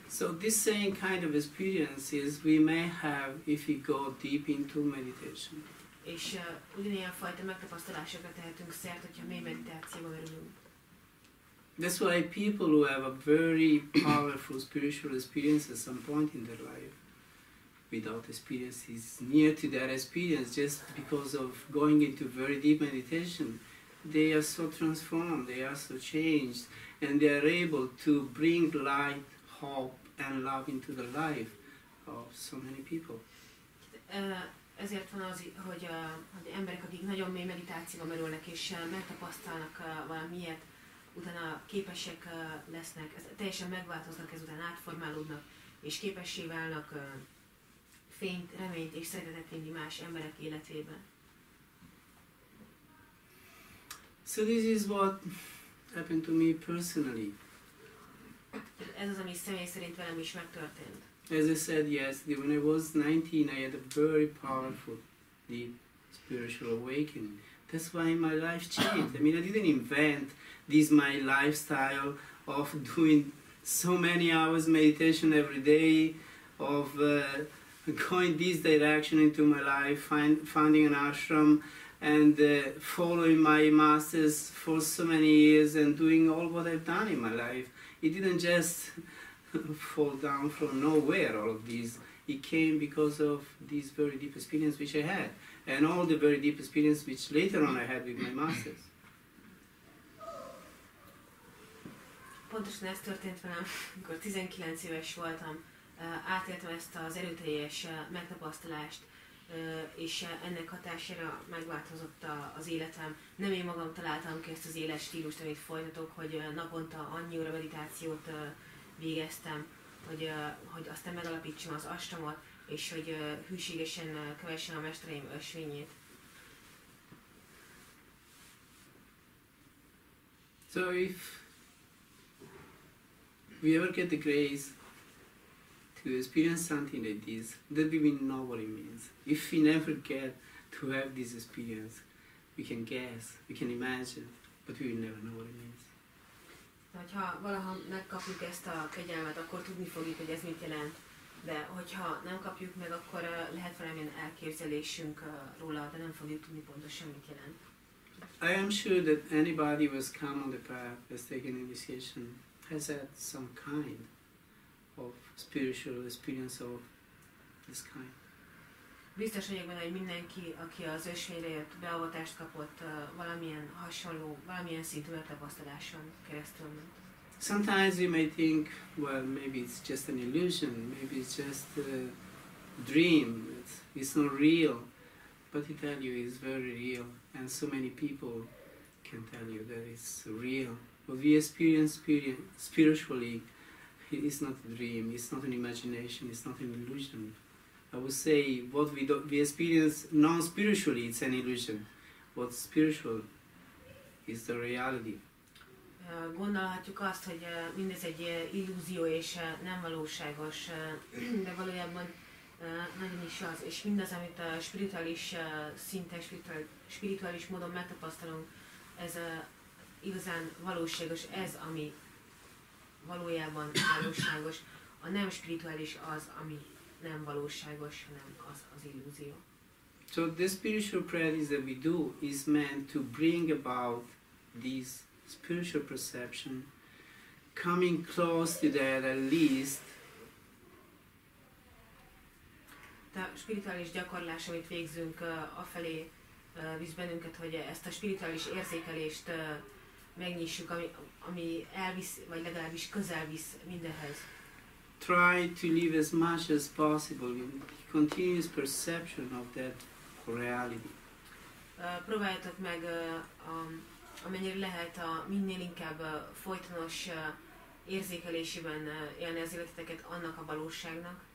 So this same kind of experiences we may have if we go deep into meditation. És ugyanilyen fajta megtapasztalásokra tehetünk szert, hogyha mély meditációba merülünk. That's why people who have a very powerful spiritual experience at some point in their life, without experiences near to that experience, just because of going into very deep meditation, they are so transformed, they are so changed, and they are able to bring light, hope, and love into the life of so many people. Ezért van az, hogy emberek, akik nagyon mély meditációba merülnek és megtapasztalnak valamilyet, utána képesek lesznek, teljesen megváltoznak, ezután átformálódnak, és képessé válnak fényt, reményt és szeretetet vinni más emberek életébe. So this is what happened to me personally. Ez az, ami személy szerint velem is megtörtént. As I said yesterday, when I was 19, I had a very powerful, deep spiritual awakening. That's why my life changed. I mean, I didn't invent this my lifestyle of doing so many hours meditation every day, of going this direction into my life, finding an ashram, and following my masters for so many years and doing all what I've done in my life. It didn't just fall down from nowhere, all of these. It came because of this very deep experience which I had, and all the very deep experience which later on I had with my masters. Pontosan ez történt velem, amikor 19 éves voltam, átéltem ezt az erőteljes megtapasztalást, és ennek hatására megváltozott az életem. Nem én magam találtam ki ezt az életstílust, amit folytatok, hogy naponta annyi óra meditációt végeztem, hogy aztán megalapítsam az ashramot, és hogy hűségesen kövessem a mestereim ösvényét. So if we ever get the grace to experience something like this, then we will know what it means. If we never get to have this experience, we can guess, we can imagine, but we will never know what it means. Ha valaha megkapjuk ezt a kegyelmet, akkor tudni fogjuk, hogy ez mit jelent. De hogyha nem kapjuk meg, akkor lehet valamilyen elképzelésünk róla, de nem fogjuk tudni pontosan, mit jelent. I am sure that anybody who has come on the path, has taken initiation, has had some kind of spiritual experience of this kind. Biztos vagyok benne, hogy mindenki, aki az ösvényre jött, beavatást kapott, valamilyen hasonló, valamilyen szintű megtapasztaláson keresztül ment. Sometimes you may think, well, maybe it's just an illusion, maybe it's just a dream, it's not real. But I tell you, it's very real, and so many people can tell you that it's real. What we experience spiritually, it's not a dream, it's not an imagination, it's not an illusion. I would say what we experience non-spiritually, it's an illusion. What's spiritual is the reality. Gondolhatjuk azt, hogy mindez egy illúzió és nem valóságos, de valójában nagyon is az, és mindaz, amit a spirituális szinten, spirituális módon megtapasztalunk, ez igazán valóságos, ez, ami valójában valóságos. A nem spirituális az, ami nem valóságos, hanem az illúzió. So the spiritual practice that we do is meant to bring about this spiritual perception, coming close to that at least. A spirituális gyakorlás, amit végzünk, afelé visz bennünket, hogy ezt a spirituális érzékelést megnyissuk, ami elvisz, vagy legalábbis közel visz mindenhez. Try to live as much as possible in continuous perception of that reality. Próbáljatok meg amennyire lehet minél inkább folytonos érzékelésében élni az életeteket annak a valóságnak.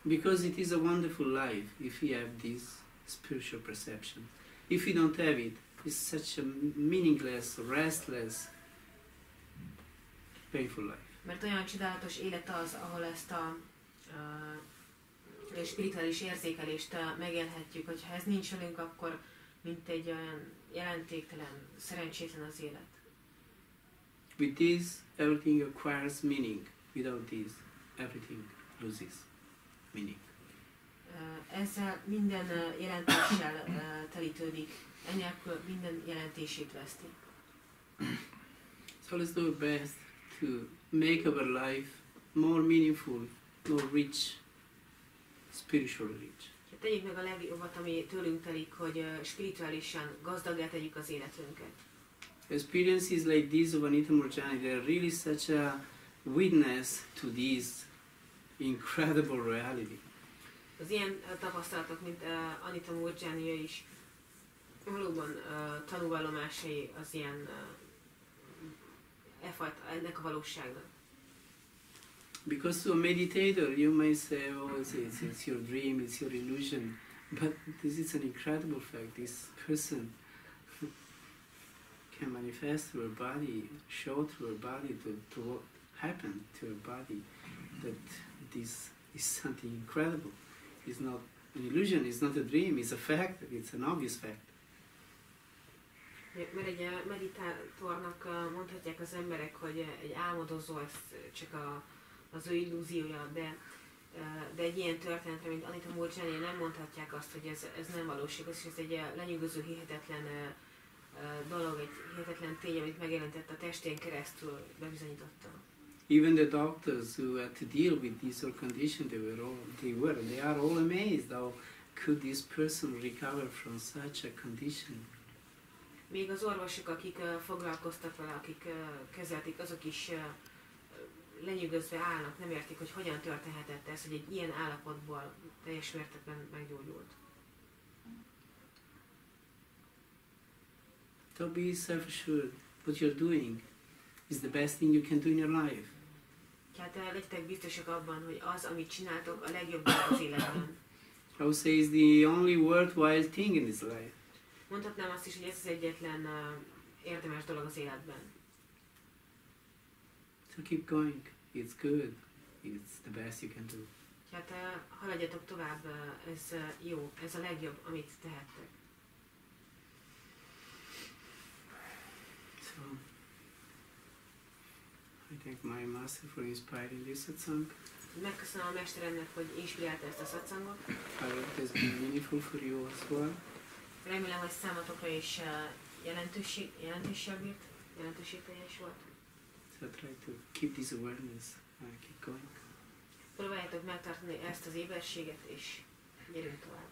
Because it is a wonderful life if we have this spiritual perception. If we don't have it, it's such a meaningless, restless, painful life. Mert olyan csodálatos élet az, ahol ezt a spirituális érzékelést megélhetjük, hogy ha ez nincs velünk, akkor mint egy olyan jelentéktelen, szerencsétlen az élet. With this, everything acquires meaning. Without this, everything loses meaning. Ezzel minden jelentéssel telítődik, enélkül minden jelentését veszti. So let's do our best to make our life more meaningful, more rich, spiritually rich. Tegyük meg a legjobbat, ami tőlünk telik, hogy spirituálisan gazdaggá tegyük az életünket. Experiences like this of Anita Moorjani, they're really such a witness to this incredible reality. Az ilyen tapasztalatok, mint Anita Moorjani is, valóban tanúvallomásai az ilyen ennek a valóságnak. Because to a meditator, you may say, oh, it's your dream, it's your illusion, but this is an incredible fact. This person can manifest through her body, show through her body to what happened to her body, that this is something incredible. It's not an illusion, it's not a dream, it's a fact, it's an obvious fact. Mert egy meditátornak mondhatják az emberek, hogy egy álmodozó, ez csak az ő illúziója, de egy ilyen történetre, mint Anita Moorjani, nem mondhatják azt, hogy ez nem valóságos, ez egy lenyűgöző, hihetetlen dolog, egy hihetetlen tény, amit megjelentett a testén keresztül, bebizonyította. Even the doctors who had to deal with this or condition, they are all amazed how could this person recover from such a condition. Még az orvosok, akik foglalkoztak vele, akik kezelték, azok is lenyűgözve állnak, nem értik, hogy hogyan történhetett ez, hogy egy ilyen állapotból teljes mértékben meggyógyult. So be self-assured. What you're doing is the best thing you can do in your life. Tehát legyetek biztosak abban, hogy az, amit csináltok, a legjobb dolog az életben. I would say it's the only worthwhile thing in this life. Mondhatnám azt is, hogy ez az egyetlen érdemes dolog az életben. So keep going. It's good. It's the best you can do. Tehát haladjatok tovább, ez jó, ez a legjobb, amit tehettek. So I thank my master for inspiring this satsang. Megköszönöm a mesteremnek, hogy inspirálta ezt a satsangot. I hope it has been meaningful for you as well. Remélem, hogy számotokra is jelentőségteljes volt. So try to keep this awareness and keep going. Próbáljátok megtartani ezt az éberséget, és gyerünk tovább.